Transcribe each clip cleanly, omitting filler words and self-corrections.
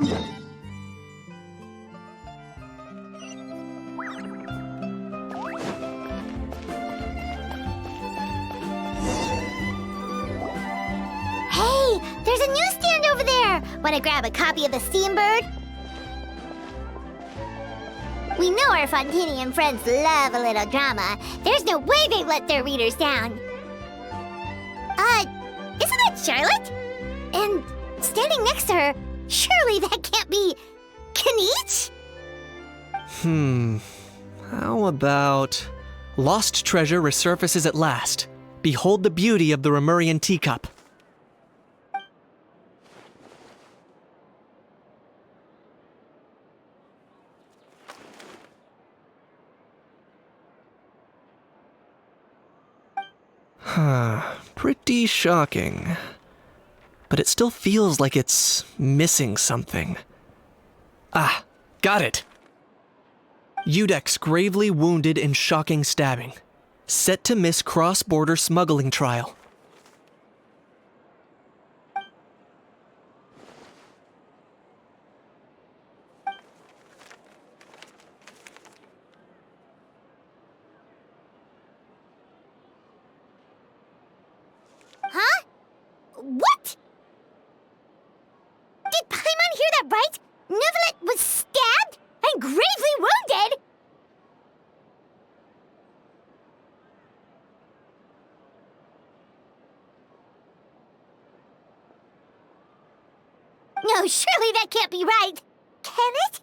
Hey, there's a newsstand over there! Wanna grab a copy of the Steambird? We know our Fontaine friends love a little drama. There's no way they'd let their readers down. Isn't that Charlotte? And standing next to her, surely that can't be Kaniche? How about... Lost treasure resurfaces at last. Behold the beauty of the Remurian teacup. Pretty shocking. But it still feels like it's missing something. Ah, got it! Udex gravely wounded in shocking stabbing. Set to miss cross-border smuggling trial. Huh? What? Did Paimon hear that right? Neuvillette was stabbed and gravely wounded? No, surely that can't be right. Can it?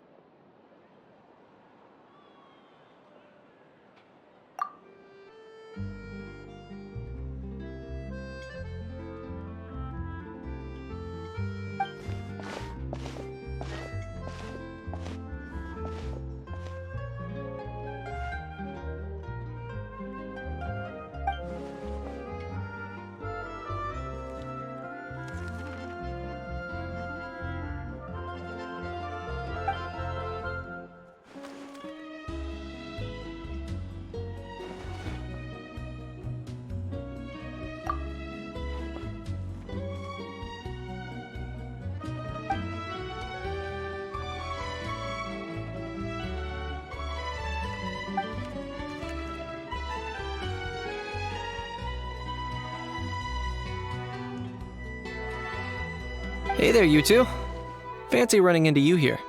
Hey there, you two. Fancy running into you here.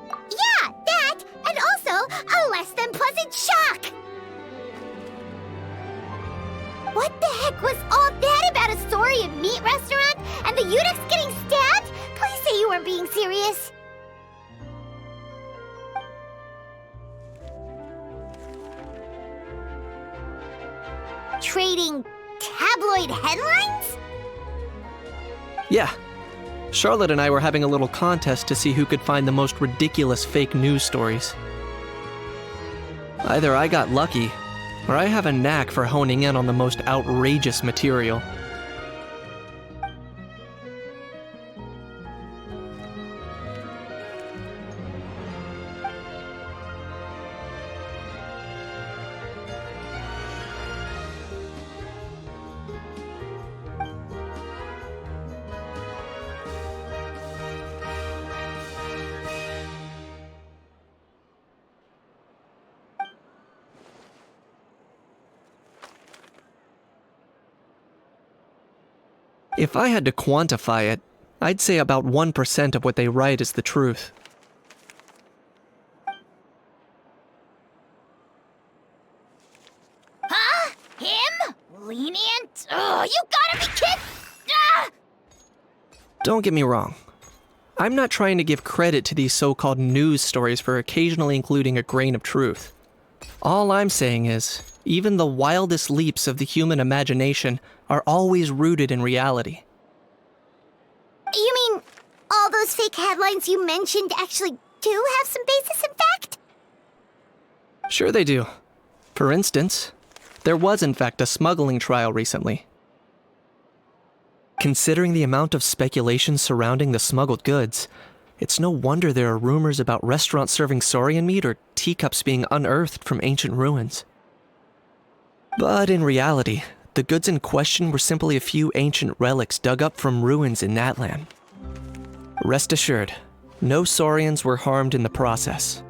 Yeah, that, and also a less than pleasant shock. What the heck was all that about a Saurian meat restaurant and the Udex getting stabbed? Please say you weren't being serious. Trading tabloid headlines? Yeah. Charlotte and I were having a little contest to see who could find the most ridiculous fake news stories. Either I got lucky, or I have a knack for honing in on the most outrageous material. If I had to quantify it, I'd say about 1% of what they write is the truth. Huh? Him? Lenient? Oh, you gotta be kidding! Ah! Don't get me wrong. I'm not trying to give credit to these so-called news stories for occasionally including a grain of truth. All I'm saying is, even the wildest leaps of the human imagination are always rooted in reality. You mean all those fake headlines you mentioned actually do have some basis in fact? Sure they do. For instance, there was in fact a smuggling trial recently. Considering the amount of speculation surrounding the smuggled goods, it's no wonder there are rumors about restaurants serving saurian meat or teacups being unearthed from ancient ruins. But in reality, the goods in question were simply a few ancient relics dug up from ruins in Natlan. Rest assured, no Saurians were harmed in the process.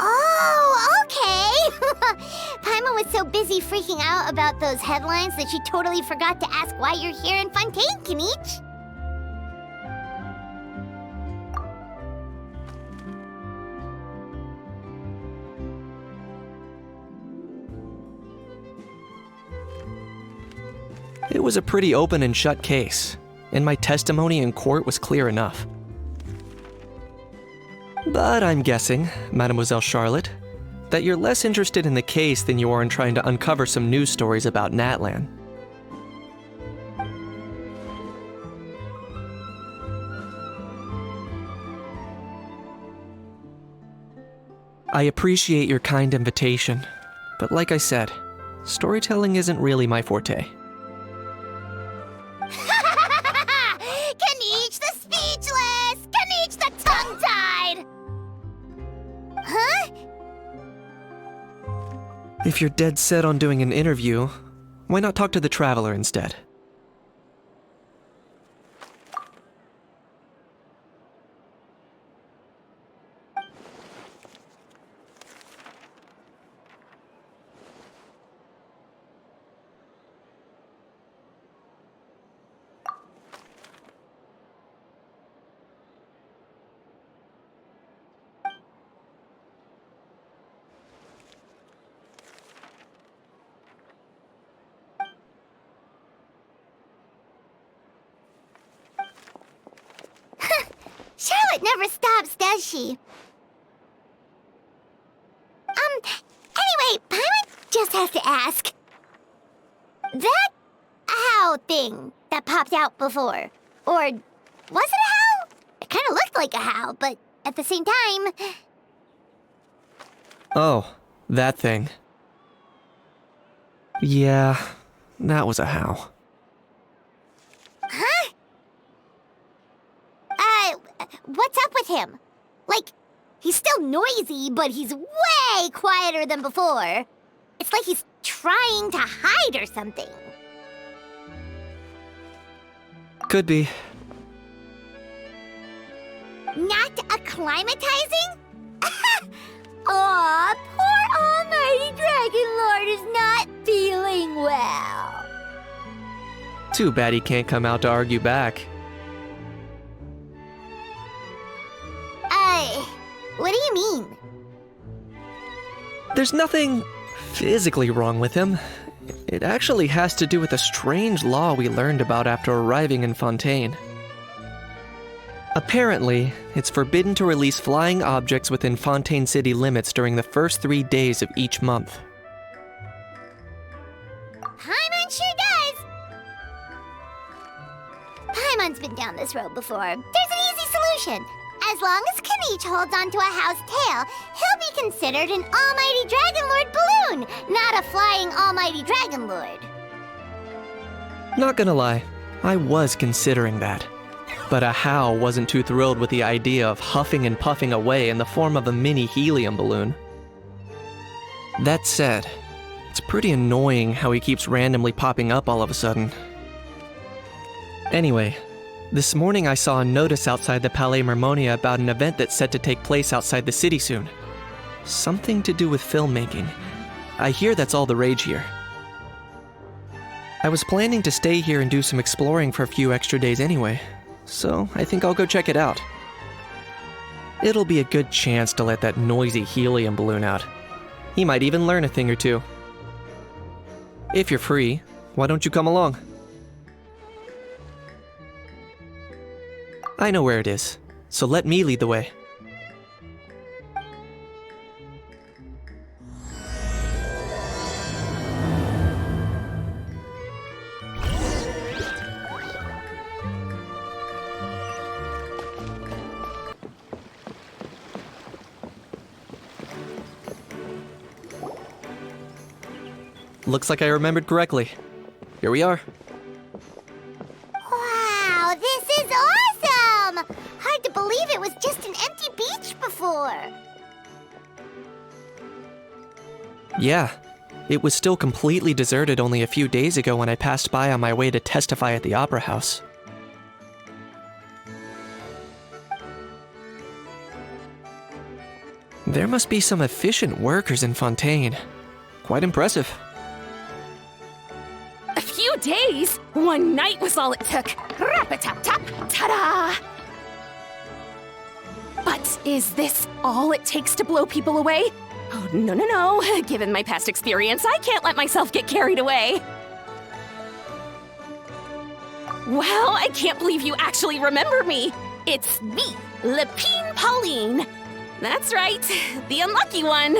Oh, okay! Paimon was so busy freaking out about those headlines that she totally forgot to ask why you're here in Fontaine, Kinich. It was a pretty open and shut case, and my testimony in court was clear enough. But I'm guessing, Mademoiselle Charlotte, that you're less interested in the case than you are in trying to uncover some news stories about Natlan. I appreciate your kind invitation, but like I said, storytelling isn't really my forte. Kinich the speechless! Kinich the tongue-tied! Huh? If you're dead set on doing an interview, why not talk to the Traveler instead? Charlotte never stops, does she? Anyway, Paimon just has to ask. That owl thing that popped out before, or was it a howl? It kind of looked like a howl, but at the same time... Oh, that thing. Yeah, that was a howl. Huh? What's up with him? Like, he's still noisy, but he's way quieter than before. It's like he's trying to hide or something. Could be. Not acclimatizing? Aw, poor Almighty Dragon Lord is not feeling well. Too bad he can't come out to argue back. What do you mean? There's nothing physically wrong with him. It actually has to do with a strange law we learned about after arriving in Fontaine. Apparently, it's forbidden to release flying objects within Fontaine city limits during the first 3 days of each month. Paimon sure does! Paimon's been down this road before. There's an easy solution. As long as Kinich holds onto a house tail, he'll be considered an Almighty Dragon Lord balloon, not a flying Almighty Dragon Lord. Not gonna lie, I was considering that. But Ahau wasn't too thrilled with the idea of huffing and puffing away in the form of a mini helium balloon. That said, it's pretty annoying how he keeps randomly popping up all of a sudden. Anyway, this morning I saw a notice outside the Palais Mermonia about an event that's set to take place outside the city soon. Something to do with filmmaking. I hear that's all the rage here. I was planning to stay here and do some exploring for a few extra days anyway, so I think I'll go check it out. It'll be a good chance to let that noisy helium balloon out. He might even learn a thing or two. If you're free, why don't you come along? I know where it is, so let me lead the way. Looks like I remembered correctly. Here we are. Wow, this is awesome! Hard to believe it was just an empty beach before. Yeah, it was still completely deserted only a few days ago when I passed by on my way to testify at the Opera House. There must be some efficient workers in Fontaine. Quite impressive. A few days? One night was all it took. Rap-a-tap-tap, ta-da! But is this all it takes to blow people away? Oh, no, no, no. Given my past experience, I can't let myself get carried away. Wow, I can't believe you actually remember me. It's me, Lapine Pauline. That's right, the unlucky one.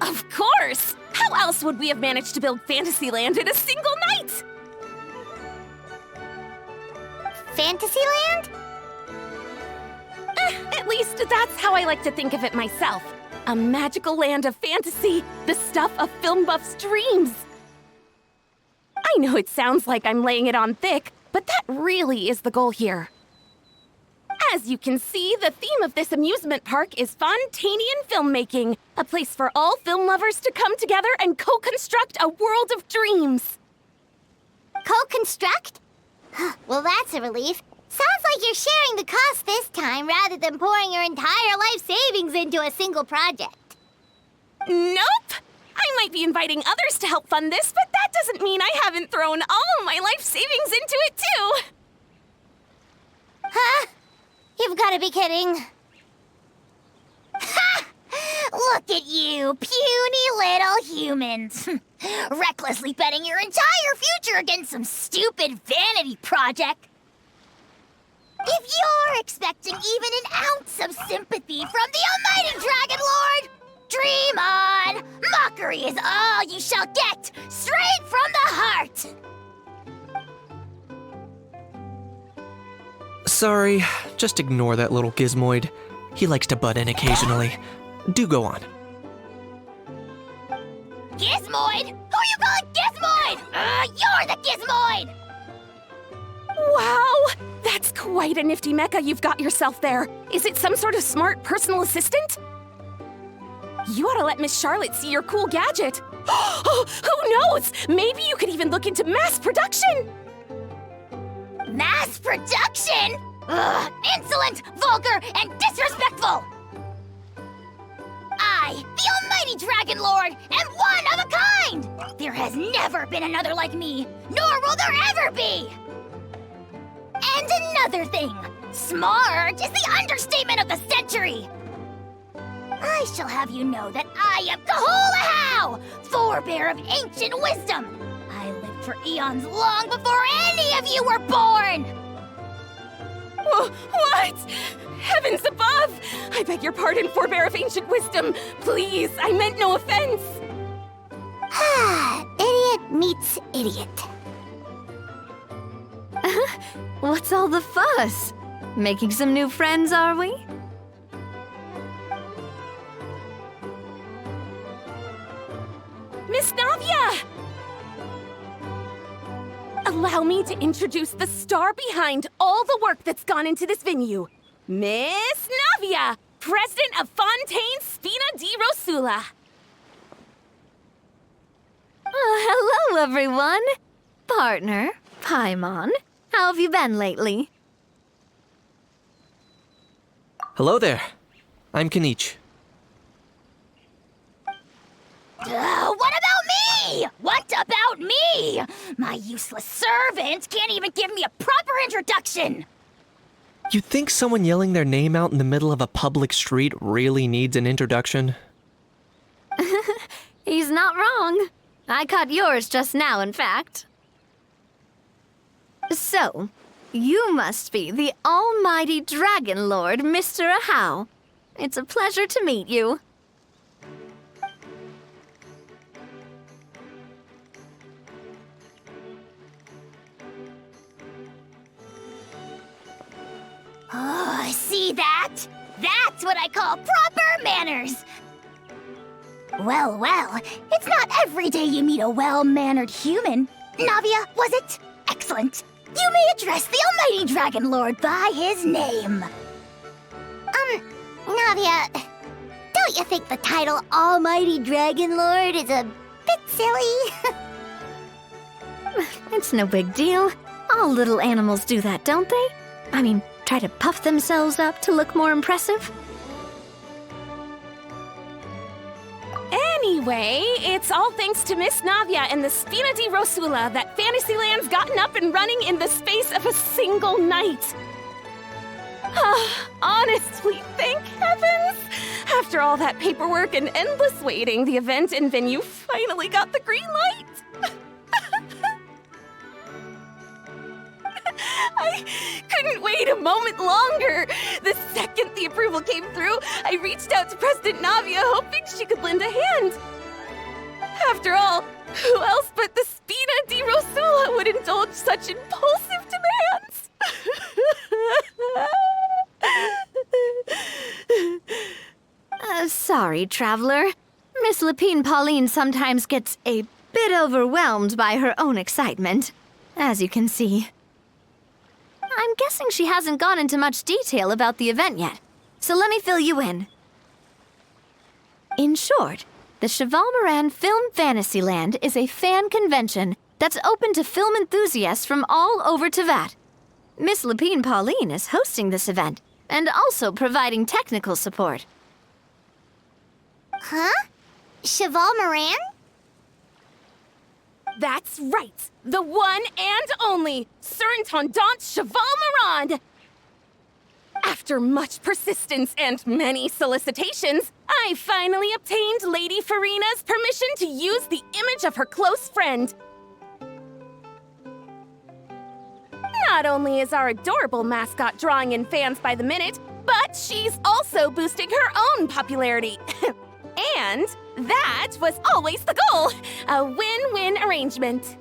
Of course! How else would we have managed to build Fantasyland in a single night? Fantasyland? At least that's how I like to think of it myself. A magical land of fantasy, the stuff of film buffs' dreams. I know it sounds like I'm laying it on thick, but that really is the goal here. As you can see, the theme of this amusement park is Fontainian filmmaking, a place for all film lovers to come together and co-construct a world of dreams. Co-construct? Well, that's a relief. Sounds like you're sharing the cost this time rather than pouring your entire life savings into a single project. Nope! I might be inviting others to help fund this, but that doesn't mean I haven't thrown all my life savings into it too! Huh? You've got to be kidding. Ha! Look at you, puny little humans. Recklessly betting your entire future against some stupid vanity project. If you're expecting even an ounce of sympathy from the almighty Dragon Lord, dream on! Mockery is all you shall get, straight from the heart! Sorry, just ignore that little gizmoid. He likes to butt in occasionally. Do go on. Gizmoid? Who you calling Gizmoid? You're the Gizmoid! Wow! That's quite a nifty mecha you've got yourself there. Is it some sort of smart personal assistant? You ought to let Miss Charlotte see your cool gadget. Who knows? Maybe you could even look into mass production! Mass production? Ugh, insolent, vulgar, and disrespectful! I, the almighty Dragon Lord, am one of a kind! There has never been another like me, nor will there ever be! And another thing, smart is the understatement of the century! I shall have you know that I am Kahulahau, forebear of ancient wisdom! I lived for eons long before any of you were born! What? Heavens above! I beg your pardon, forebear of ancient wisdom. Please, I meant no offense. Idiot meets idiot. What's all the fuss? Making some new friends, are we? Miss Navia! Allow me to introduce the star behind all the work that's gone into this venue. Miss Navia, president of Fontaine Spina di Rosula. Hello, everyone. Partner, Paimon, how have you been lately? Hello there. I'm Kanich. What about me? What about me? My useless servant can't even give me a proper introduction. You think someone yelling their name out in the middle of a public street really needs an introduction? He's not wrong. I caught yours just now, in fact. So, you must be the almighty Dragon Lord, Mr. Ahau. It's a pleasure to meet you. Oh, see that? That's what I call proper manners. Well, well, it's not every day you meet a well-mannered human. Navia, was it? Excellent. You may address the Almighty Dragon Lord by his name. Navia, don't you think the title Almighty Dragon Lord is a bit silly? It's no big deal. All little animals do that, don't they? I mean, try to puff themselves up to look more impressive. Anyway, it's all thanks to Miss Navia and the Spina di Rosula that Fantasyland's gotten up and running in the space of a single night. Honestly, thank heavens! After all that paperwork and endless waiting, the event and venue finally got the green light. I couldn't wait a moment longer. The second the approval came through, I reached out to President Navia, hoping she could lend a hand. After all, who else but the Spina di Rosula would indulge such impulsive demands? Sorry, Traveler. Miss Lapine Pauline sometimes gets a bit overwhelmed by her own excitement, as you can see. I'm guessing she hasn't gone into much detail about the event yet, so let me fill you in. In short, the Cheval Moran Film Fantasyland is a fan convention that's open to film enthusiasts from all over Teyvat. Miss Lapine Pauline is hosting this event and also providing technical support. Huh? Cheval Moran? That's right! The one and only Surintendant Cheval Moran! After much persistence and many solicitations, I finally obtained Lady Farina's permission to use the image of her close friend. Not only is our adorable mascot drawing in fans by the minute, but she's also boosting her own popularity. And that was always the goal, a win-win arrangement.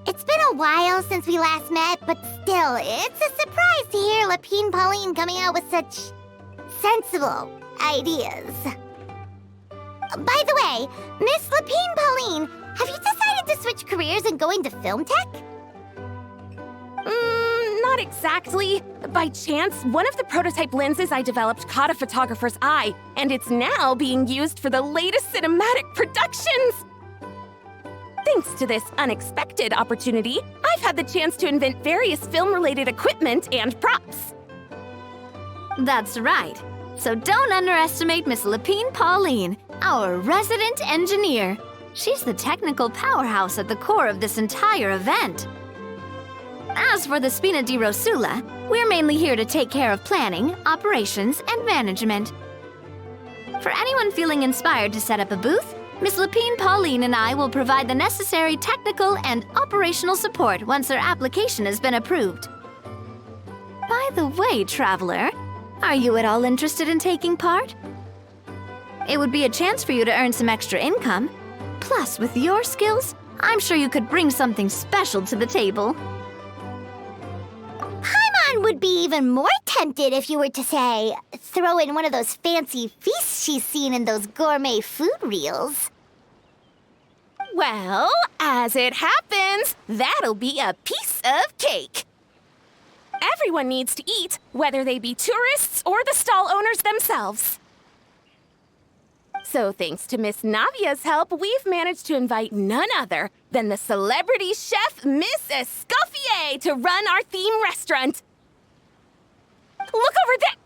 It's been a while since we last met, but still, it's a surprise to hear Lapine Pauline coming out with such sensible ideas. By the way, Miss Lapine Pauline, have you decided to switch careers and go into film tech? Not exactly. By chance, one of the prototype lenses I developed caught a photographer's eye, and it's now being used for the latest cinematic productions. Thanks to this unexpected opportunity, I've had the chance to invent various film-related equipment and props. That's right. So don't underestimate Miss Lapine Pauline, our resident engineer. She's the technical powerhouse at the core of this entire event. As for the Spina di Rosula, we're mainly here to take care of planning, operations, and management. For anyone feeling inspired to set up a booth, Miss Lapine Pauline and I will provide the necessary technical and operational support once their application has been approved. By the way, Traveler, are you at all interested in taking part? It would be a chance for you to earn some extra income. Plus, with your skills, I'm sure you could bring something special to the table. Paimon would be even more tempted if you were to, say, throw in one of those fancy feasts she's seen in those gourmet food reels. Well, as it happens, that'll be a piece of cake. Everyone needs to eat, whether they be tourists or the stall owners themselves. So thanks to Miss Navia's help, we've managed to invite none other than the celebrity chef, Miss Escoffier, to run our theme restaurant. Look over there!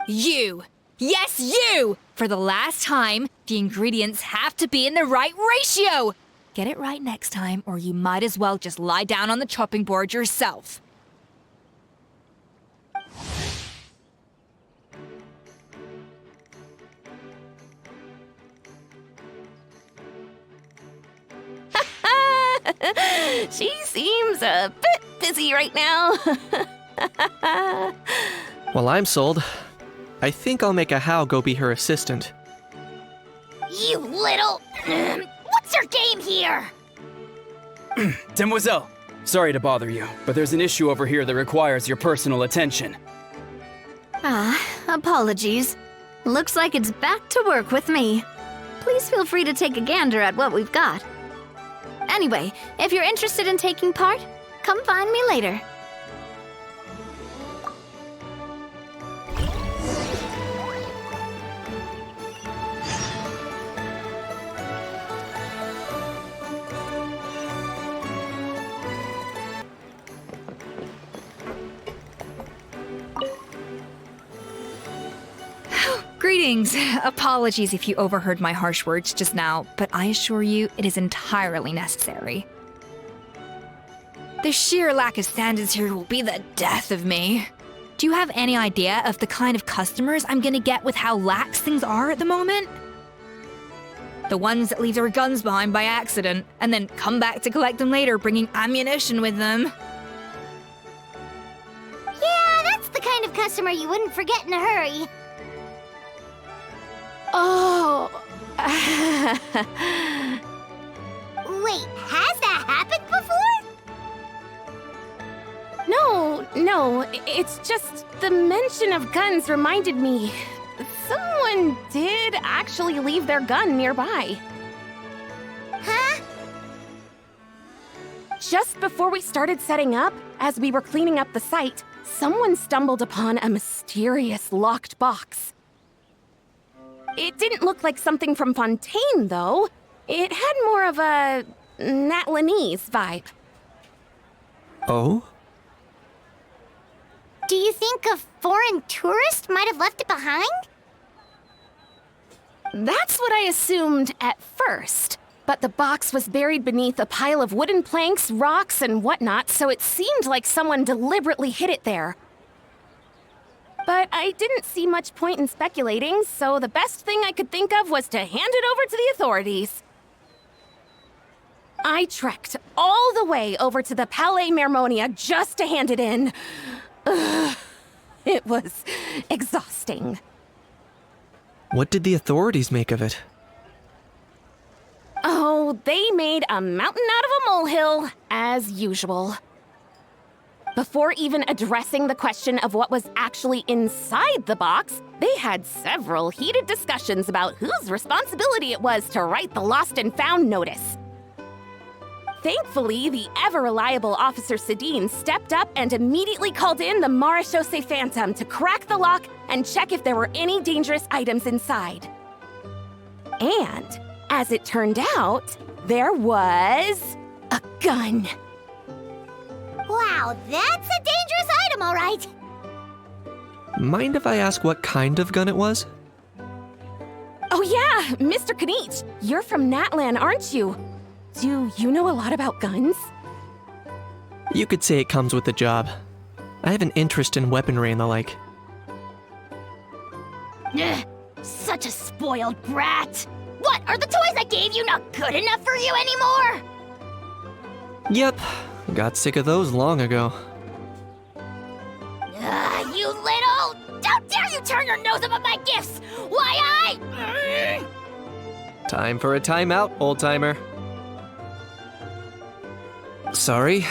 You! Yes, you! For the last time, the ingredients have to be in the right ratio! Get it right next time, or you might as well just lie down on the chopping board yourself. She seems a bit busy right now. Well, I'm sold. I think I'll make a How go be her assistant. You little... What's your game here? Demoiselle, Sorry to bother you, but there's an issue over here that requires your personal attention. Apologies. Looks like it's back to work with me. Please feel free to take a gander at what we've got. Anyway, if you're interested in taking part, come find me later. Greetings. Apologies if you overheard my harsh words just now, but I assure you it is entirely necessary. The sheer lack of standards here will be the death of me. Do you have any idea of the kind of customers I'm gonna get with how lax things are at the moment? The ones that leave their guns behind by accident, and then come back to collect them later bringing ammunition with them. Yeah, that's the kind of customer you wouldn't forget in a hurry. Oh. Wait, has that happened before? No, it's just the mention of guns reminded me. Someone did actually leave their gun nearby. Huh? Just before we started setting up, as we were cleaning up the site, someone stumbled upon a mysterious locked box. It didn't look like something from Fontaine, though. It had more of a Natlanese vibe. Oh? Do you think a foreign tourist might have left it behind? That's what I assumed at first. But the box was buried beneath a pile of wooden planks, rocks, and whatnot, so it seemed like someone deliberately hid it there. But I didn't see much point in speculating, so the best thing I could think of was to hand it over to the authorities. I trekked all the way over to the Palais Mermonia just to hand it in. Ugh, it was exhausting. What did the authorities make of it? Oh, they made a mountain out of a molehill, as usual. Before even addressing the question of what was actually inside the box, they had several heated discussions about whose responsibility it was to write the lost and found notice. Thankfully, the ever-reliable Officer Sedine stepped up and immediately called in the Marechaussee Phantom to crack the lock and check if there were any dangerous items inside. And, as it turned out, there was a gun. Wow, that's a dangerous item, all right. Mind if I ask what kind of gun it was? Oh yeah, Mr. Kanich, you're from Natlan, aren't you? Do you know a lot about guns? You could say it comes with the job. I have an interest in weaponry and the like. Ugh, such a spoiled brat. What, are the toys I gave you not good enough for you anymore? Yep, got sick of those long ago. You little... How dare you turn your nose up at my gifts! Why Time for a timeout, old-timer. Sorry,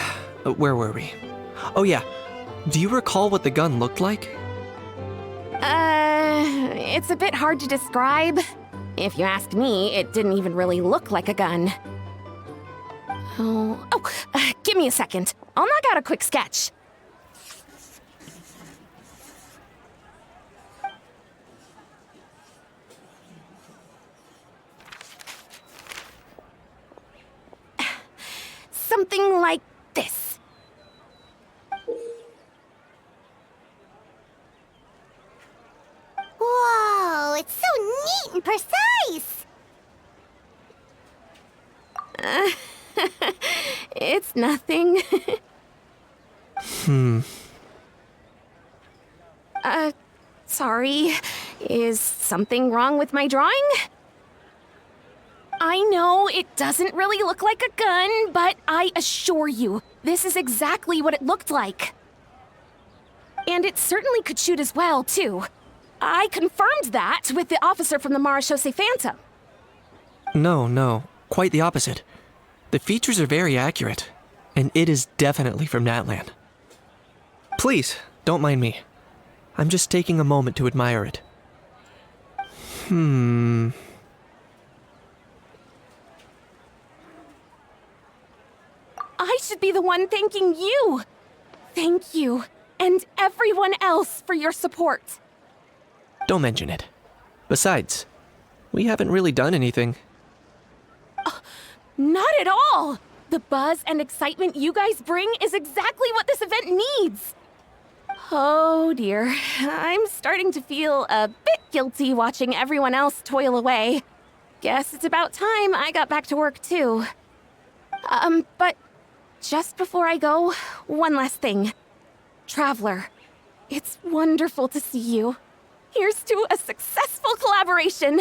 where were we? Oh yeah, do you recall what the gun looked like? It's a bit hard to describe. If you ask me, it didn't even really look like a gun. Give me a second. I'll knock out a quick sketch. Something like this. Whoa, it's so neat and precise! It's nothing. Sorry. Is something wrong with my drawing? I know it doesn't really look like a gun, but I assure you, this is exactly what it looked like. And it certainly could shoot as well, too. I confirmed that with the officer from the Marechaussee Phantom. No, quite the opposite. The features are very accurate. and it is definitely from Natlan. Please, don't mind me. I'm just taking a moment to admire it. I should be the one thanking you. Thank you, and everyone else for your support. Don't mention it. Besides, we haven't really done anything. Not at all! The buzz and excitement you guys bring is exactly what this event needs. Oh dear, I'm starting to feel a bit guilty watching everyone else toil away. Guess it's about time I got back to work too. But just before I go, one last thing. Traveler, it's wonderful to see you. Here's to a successful collaboration!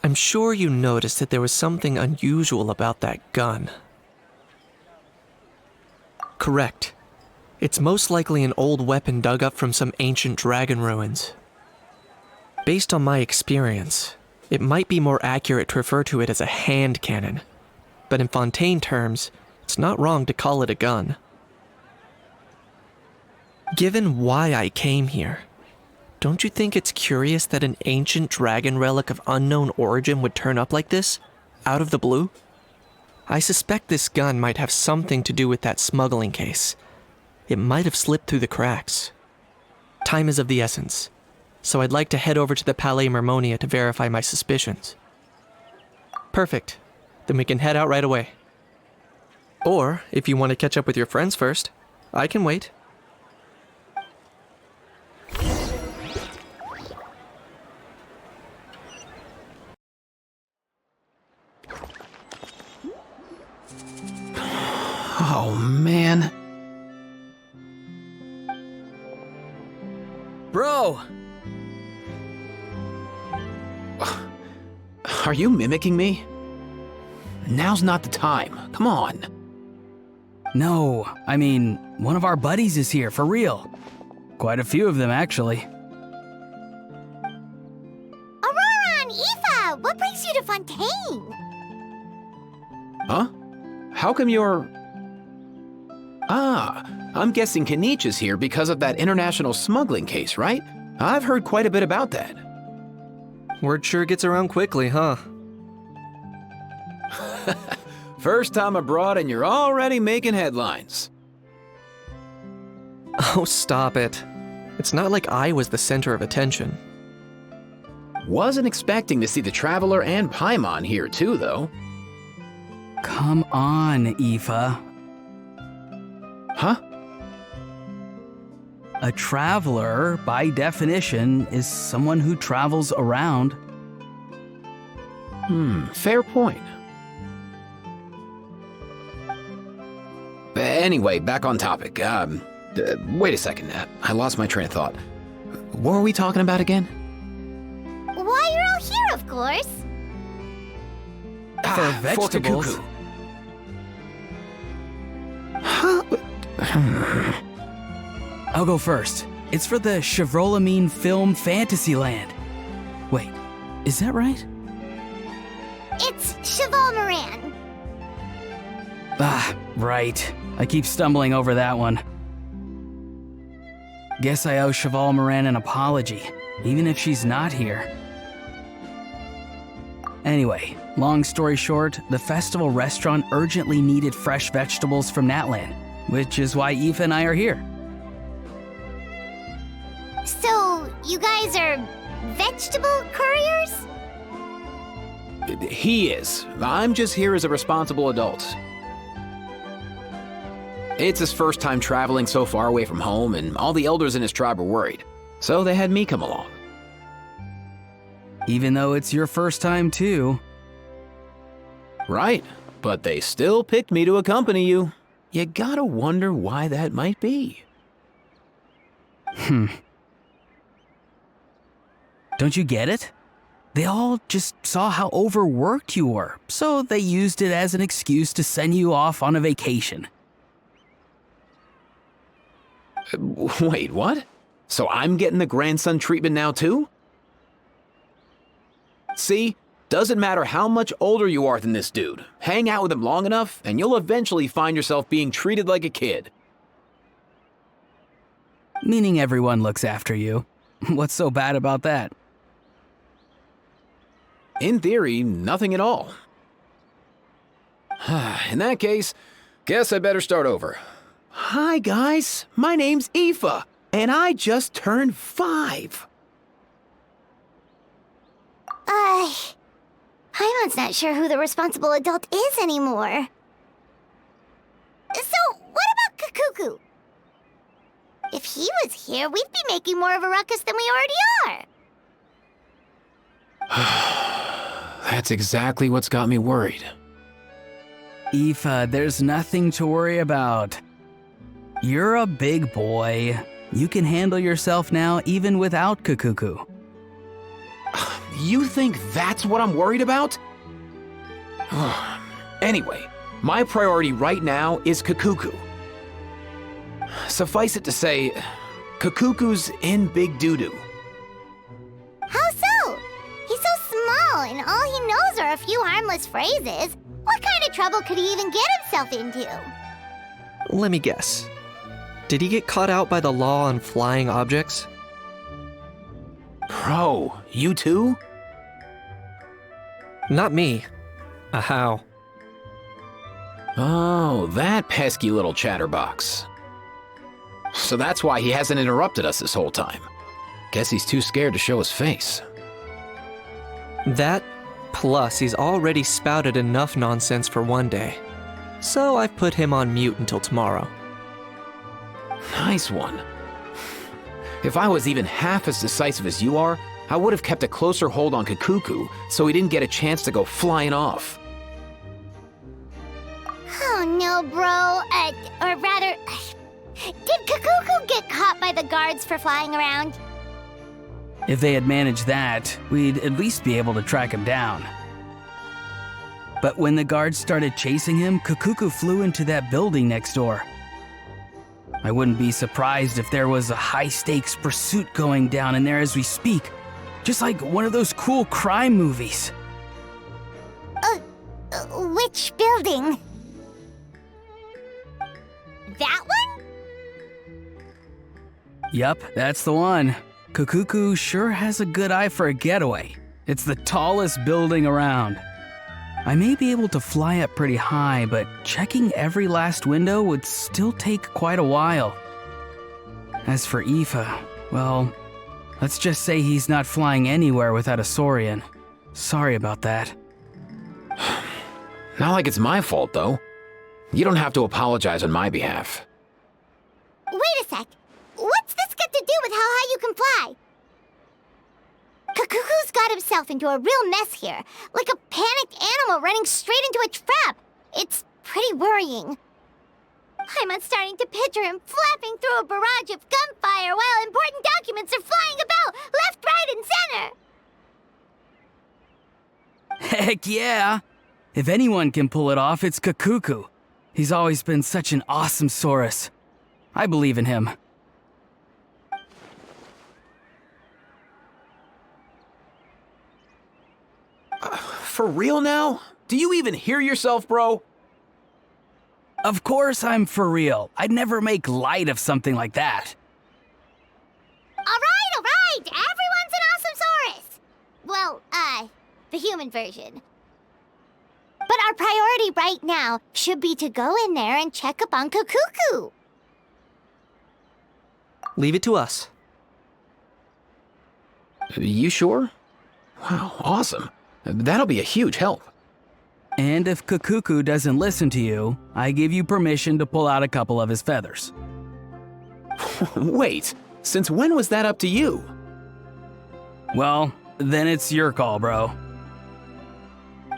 I'm sure you noticed that there was something unusual about that gun. Correct. It's most likely an old weapon dug up from some ancient dragon ruins. Based on my experience, it might be more accurate to refer to it as a hand cannon, but in Fontaine terms, it's not wrong to call it a gun. Given why I came here, don't you think it's curious that an ancient dragon relic of unknown origin would turn up like this, out of the blue? I suspect this gun might have something to do with that smuggling case. It might have slipped through the cracks. Time is of the essence, so I'd like to head over to the Palais Mermonia to verify my suspicions. Perfect. Then we can head out right away. Or, if you want to catch up with your friends first, I can wait. Oh, man. Bro! Are you mimicking me? Now's not the time. Come on. No, I mean, one of our buddies is here, for real. Quite a few of them, actually. Aurora and Aoife, what brings you to Fontaine? Huh? How come you're... Ah, I'm guessing Kaniche is here because of that international smuggling case, right? I've heard quite a bit about that. Word sure gets around quickly, huh? First time abroad and you're already making headlines. Oh, stop it. It's not like I was the center of attention. Wasn't expecting to see the Traveler and Paimon here too, though. Come on, Aoife. Huh? A traveler, by definition, is someone who travels around. Fair point. Anyway, back on topic. Wait a second. I lost my train of thought. What were we talking about again? Why you're all here, of course. For vegetables. I'll go first. It's for the Chevrolamine Film Fantasyland. Wait, is that right? It's Cheval Moran. Ah, right. I keep stumbling over that one. Guess I owe Cheval Moran an apology, even if she's not here. Anyway, long story short, the festival restaurant urgently needed fresh vegetables from Natlan, which is why Aoife and I are here. So, you guys are vegetable couriers? He is. I'm just here as a responsible adult. It's his first time traveling so far away from home, and all the elders in his tribe were worried. So they had me come along. Even though it's your first time too. Right, but they still picked me to accompany you. You gotta wonder why that might be. Don't you get it? They all just saw how overworked you were, so they used it as an excuse to send you off on a vacation. Wait, what? So I'm getting the grandson treatment now too? See? Doesn't matter how much older you are than this dude. Hang out with him long enough, and you'll eventually find yourself being treated like a kid. Meaning everyone looks after you. What's so bad about that? In theory, nothing at all. In that case, guess I better start over. Hi guys, my name's Aoife, and I just turned 5. Paimon's not sure who the responsible adult is anymore. So, what about Kakuku? If he was here, we'd be making more of a ruckus than we already are. That's exactly what's got me worried. Aoife, there's nothing to worry about. You're a big boy. You can handle yourself now even without Kakuku. You think that's what I'm worried about? Anyway, my priority right now is Kakuku. Suffice it to say, Kakuku's in big doo-doo. How so? He's so small, and all he knows are a few harmless phrases. What kind of trouble could he even get himself into? Let me guess. Did he get caught out by the law on flying objects? Bro, you too? Not me. How? Oh, that pesky little chatterbox. So that's why he hasn't interrupted us this whole time. Guess he's too scared to show his face. That, plus he's already spouted enough nonsense for one day. So I've put him on mute until tomorrow. Nice one. If I was even half as decisive as you are, I would have kept a closer hold on Kakuku so he didn't get a chance to go flying off. Oh no, bro. Or rather, did Kakuku get caught by the guards for flying around? If they had managed that, we'd at least be able to track him down. But when the guards started chasing him, Kakuku flew into that building next door. I wouldn't be surprised if there was a high-stakes pursuit going down in there as we speak. Just like one of those cool crime movies. Which building? That one? Yup, that's the one. Kakuku sure has a good eye for a getaway. It's the tallest building around. I may be able to fly up pretty high, but checking every last window would still take quite a while. As for Aoife, well, let's just say he's not flying anywhere without a Saurian. Sorry about that. Not like it's my fault, though. You don't have to apologize on my behalf. Wait a sec. What's this got to do with how high you can fly? Kakuku's got himself into a real mess here, like a panicked animal running straight into a trap. It's pretty worrying. I'm starting to picture him flapping through a barrage of gunfire while important documents are flying about left, right, and center. Heck yeah! If anyone can pull it off, it's Kakuku. He's always been such an awesome Saurus. I believe in him. For real now? Do you even hear yourself, bro? Of course I'm for real. I'd never make light of something like that. All right. Everyone's an awesome Saurus. Well, the human version. But our priority right now should be to go in there and check up on Kakuku. Leave it to us. You sure? Wow, awesome. That'll be a huge help. And if Kakuku doesn't listen to you, I give you permission to pull out a couple of his feathers. Wait, since when was that up to you? Well, then it's your call, bro.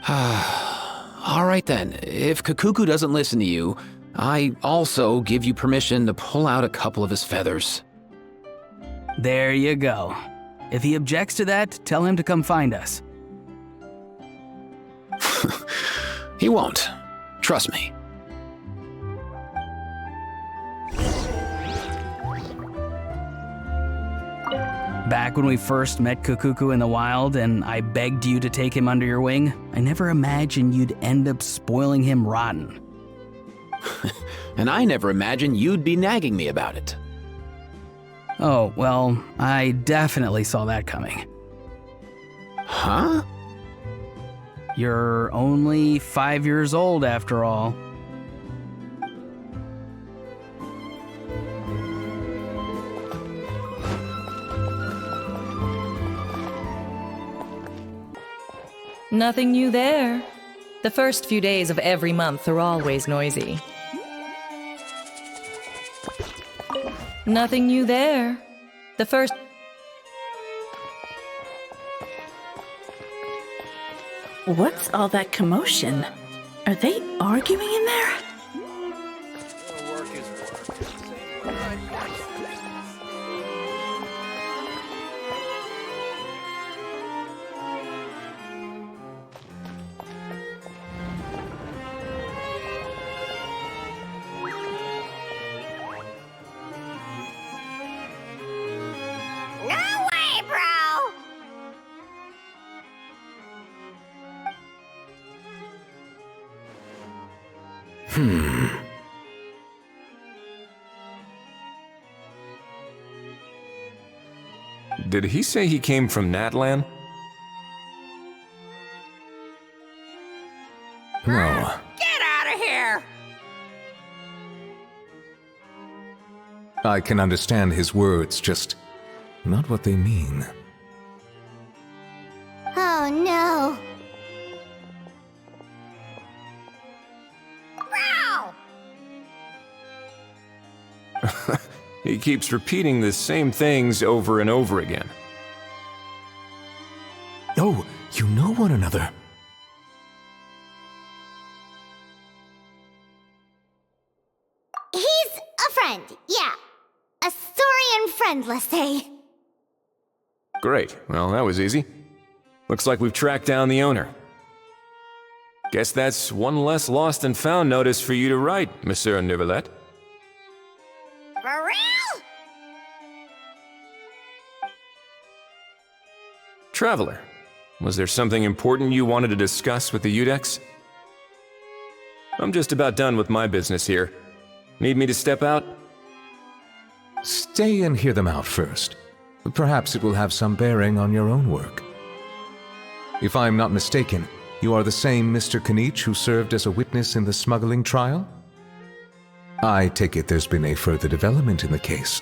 All right then, if Kakuku doesn't listen to you, I also give you permission to pull out a couple of his feathers. There you go. If he objects to that, tell him to come find us. He won't. Trust me. Back when we first met Kukuku in the wild and I begged you to take him under your wing, I never imagined you'd end up spoiling him rotten. And I never imagined you'd be nagging me about it. Oh, well, I definitely saw that coming. Huh? You're only 5 years old after all. Nothing new there. The first few days of every month are always noisy. Nothing new there. The first... What's all that commotion? Are they arguing in there? No way, bro! Did he say he came from Natlan? No. Get out of here! I can understand his words, just not what they mean. Oh no. Bro! He keeps repeating the same things over and over again. Oh, you know one another. He's a friend, yeah. A Saurian friend, let's say. Great. Well, that was easy. Looks like we've tracked down the owner. Guess that's one less lost and found notice for you to write, Monsieur Neuvillette. For real? Traveler, was there something important you wanted to discuss with the Udex? I'm just about done with my business here. Need me to step out? Stay and hear them out first. Perhaps it will have some bearing on your own work. If I'm not mistaken, you are the same Mr. Kanich who served as a witness in the smuggling trial? I take it there's been a further development in the case.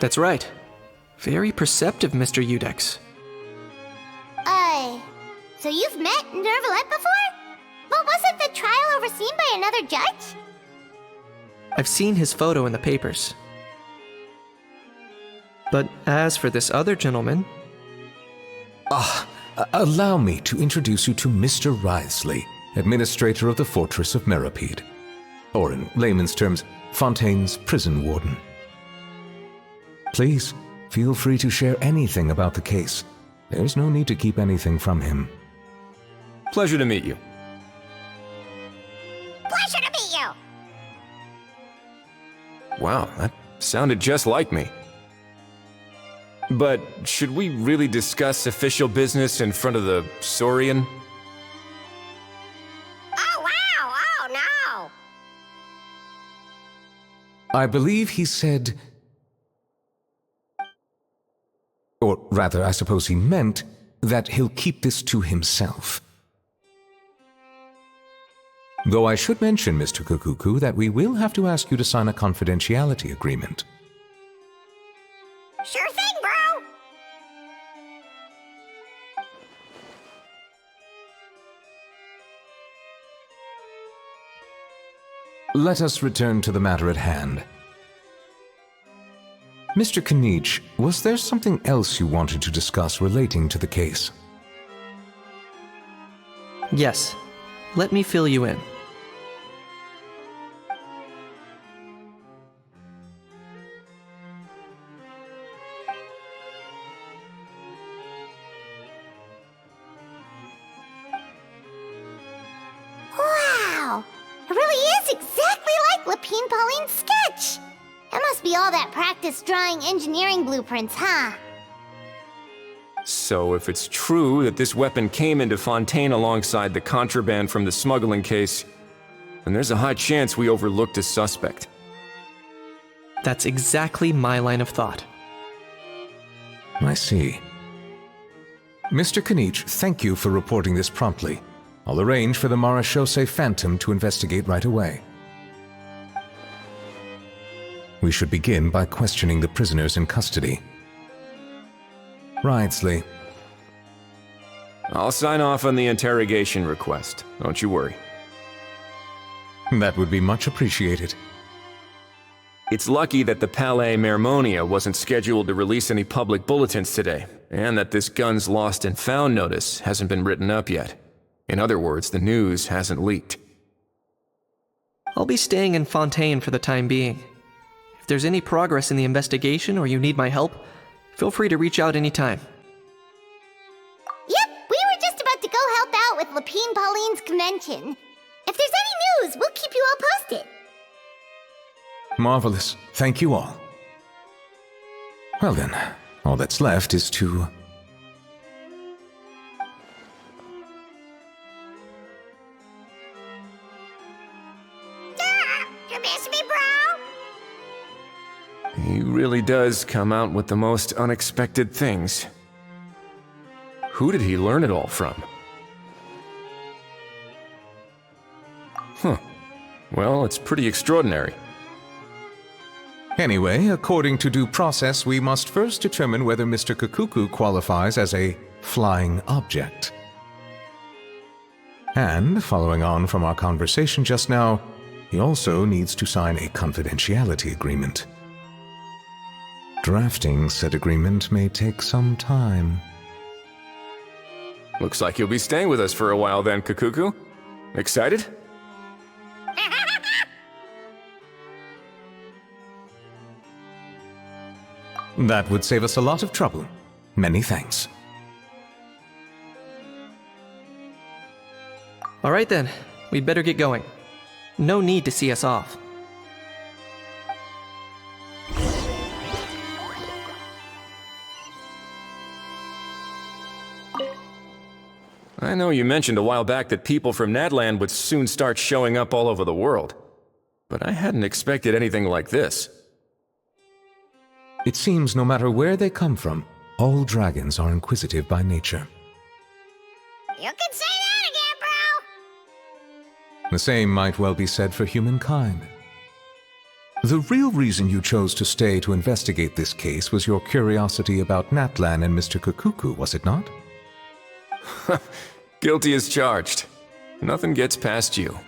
That's right. Very perceptive, Mr. Udex. So you've met Neuvillette before? But wasn't the trial overseen by another judge? I've seen his photo in the papers. But as for this other gentleman... Allow me to introduce you to Mr. Wriothesley, administrator of the Fortress of Meripede. Or in layman's terms, Fontaine's prison warden. Please, feel free to share anything about the case. There's no need to keep anything from him. Pleasure to meet you. Pleasure to meet you! Wow, that sounded just like me. But should we really discuss official business in front of the Saurian? Oh wow, oh no! I believe he said... Or rather, I suppose he meant that he'll keep this to himself. Though I should mention, Mr. Kukuku, that we will have to ask you to sign a confidentiality agreement. Sure thing, bro! Let us return to the matter at hand. Mr. Kanich, was there something else you wanted to discuss relating to the case? Yes. Let me fill you in. Wow! It really is exactly like Lapine Pauline's sketch! It must be all that practice drawing engineering blueprints, huh? So if it's true that this weapon came into Fontaine alongside the contraband from the smuggling case, then there's a high chance we overlooked a suspect. That's exactly my line of thought. I see. Mr. Kanich, thank you for reporting this promptly. I'll arrange for the Marechaussee Phantom to investigate right away. We should begin by questioning the prisoners in custody. Wrightsley. I'll sign off on the interrogation request. Don't you worry. That would be much appreciated. It's lucky that the Palais Mermonia wasn't scheduled to release any public bulletins today, and that this guns lost and found notice hasn't been written up yet. In other words, the news hasn't leaked. I'll be staying in Fontaine for the time being. If there's any progress in the investigation or you need my help, feel free to reach out anytime. Yep, we were just about to go help out with Lapine Pauline's convention. If there's any news, we'll keep you all posted. Marvelous. Thank you all. Well then, all that's left is to... You miss me, bro? He really does come out with the most unexpected things. Who did he learn it all from? Huh. Well, it's pretty extraordinary. Anyway, according to due process, we must first determine whether Mr. Kakuku qualifies as a flying object. And, following on from our conversation just now, he also needs to sign a confidentiality agreement. Drafting said agreement may take some time. Looks like you'll be staying with us for a while then, Kakuku. Excited? That would save us a lot of trouble. Many thanks. All right then, we'd better get going. No need to see us off. I know you mentioned a while back that people from Natlan would soon start showing up all over the world, but I hadn't expected anything like this. It seems no matter where they come from, all dragons are inquisitive by nature. You can say that again, bro! The same might well be said for humankind. The real reason you chose to stay to investigate this case was your curiosity about Natlan and Mr. Kakuku, was it not? Guilty as charged. Nothing gets past you.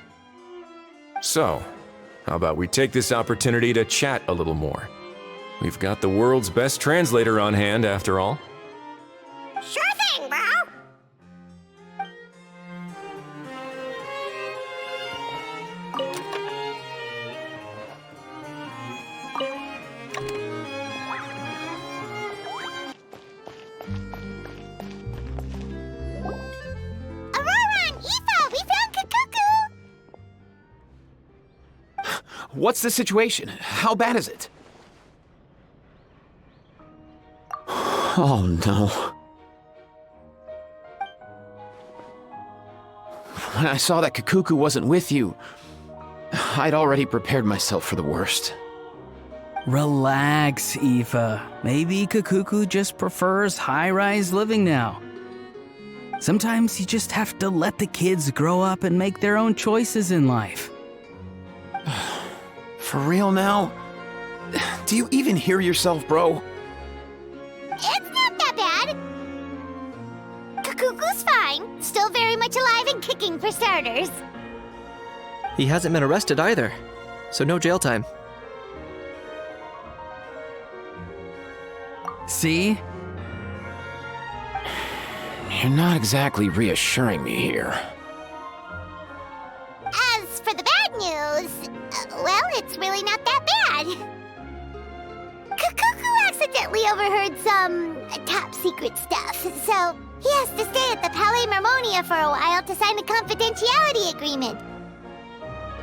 So, how about we take this opportunity to chat a little more? We've got the world's best translator on hand, after all. Sure thing, bro! Aurora and Aoife, we found Kakuku! What's the situation? How bad is it? Oh no. When I saw that Kakuku wasn't with you, I'd already prepared myself for the worst. Relax, Aoife. Maybe Kakuku just prefers high-rise living now. Sometimes you just have to let the kids grow up and make their own choices in life. For real now? Do you even hear yourself, bro? It's not that bad. Kakuku's fine. Still very much alive and kicking for starters. He hasn't been arrested either, so no jail time. See? You're not exactly reassuring me here. As for the bad news, well, it's really not that bad. Kakuku accidentally overheard some top secret stuff, so he has to stay at the Palais Mermonia for a while to sign a confidentiality agreement.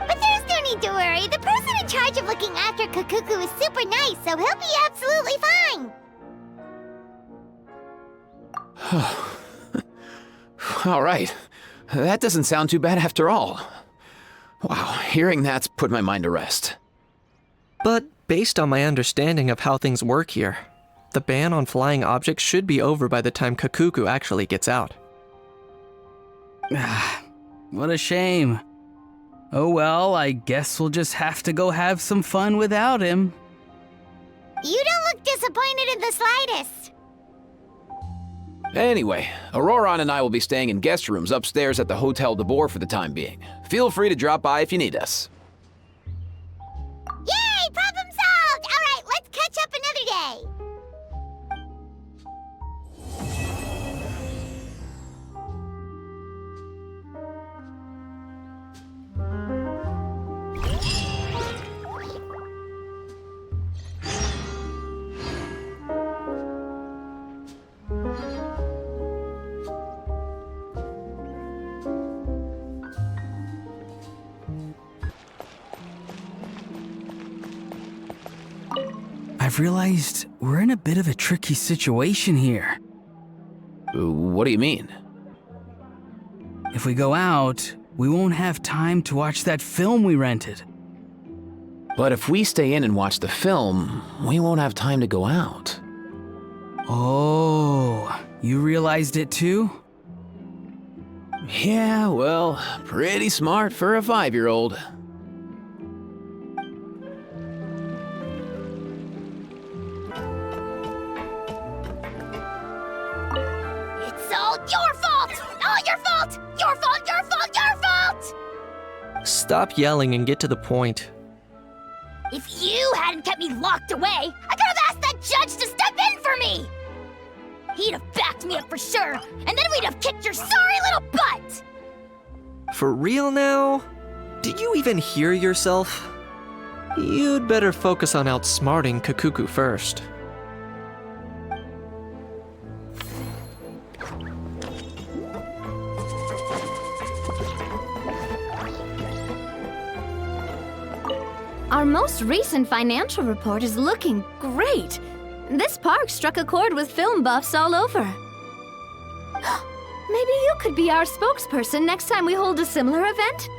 But there's no need to worry. The person in charge of looking after Kakuku is super nice, so he'll be absolutely fine. All right. That doesn't sound too bad after all. Wow, hearing that's put my mind to rest. But based on my understanding of how things work here, the ban on flying objects should be over by the time Kakuku actually gets out. What a shame. Oh well, I guess we'll just have to go have some fun without him. You don't look disappointed in the slightest. Anyway, Auroron and I will be staying in guest rooms upstairs at the Hotel de Boer for the time being. Feel free to drop by if you need us. Yay! Problem solved! Alright, let's catch up another day. I've realized we're in a bit of a tricky situation here. What do you mean? If we go out, we won't have time to watch that film we rented. But if we stay in and watch the film, we won't have time to go out. Oh, you realized it too? Yeah, well, pretty smart for a 5-year-old. It's all your fault! All your fault! Your fault, your fault, your fault! Stop yelling and get to the point. If you hadn't kept me locked away, I could have asked that judge to step in for me! He'd have backed me up for sure, and then we'd have kicked your sorry little butt! For real now? Did you even hear yourself? You'd better focus on outsmarting Kakuku first. Our most recent financial report is looking great. This park struck a chord with film buffs all over. Maybe you could be our spokesperson next time we hold a similar event?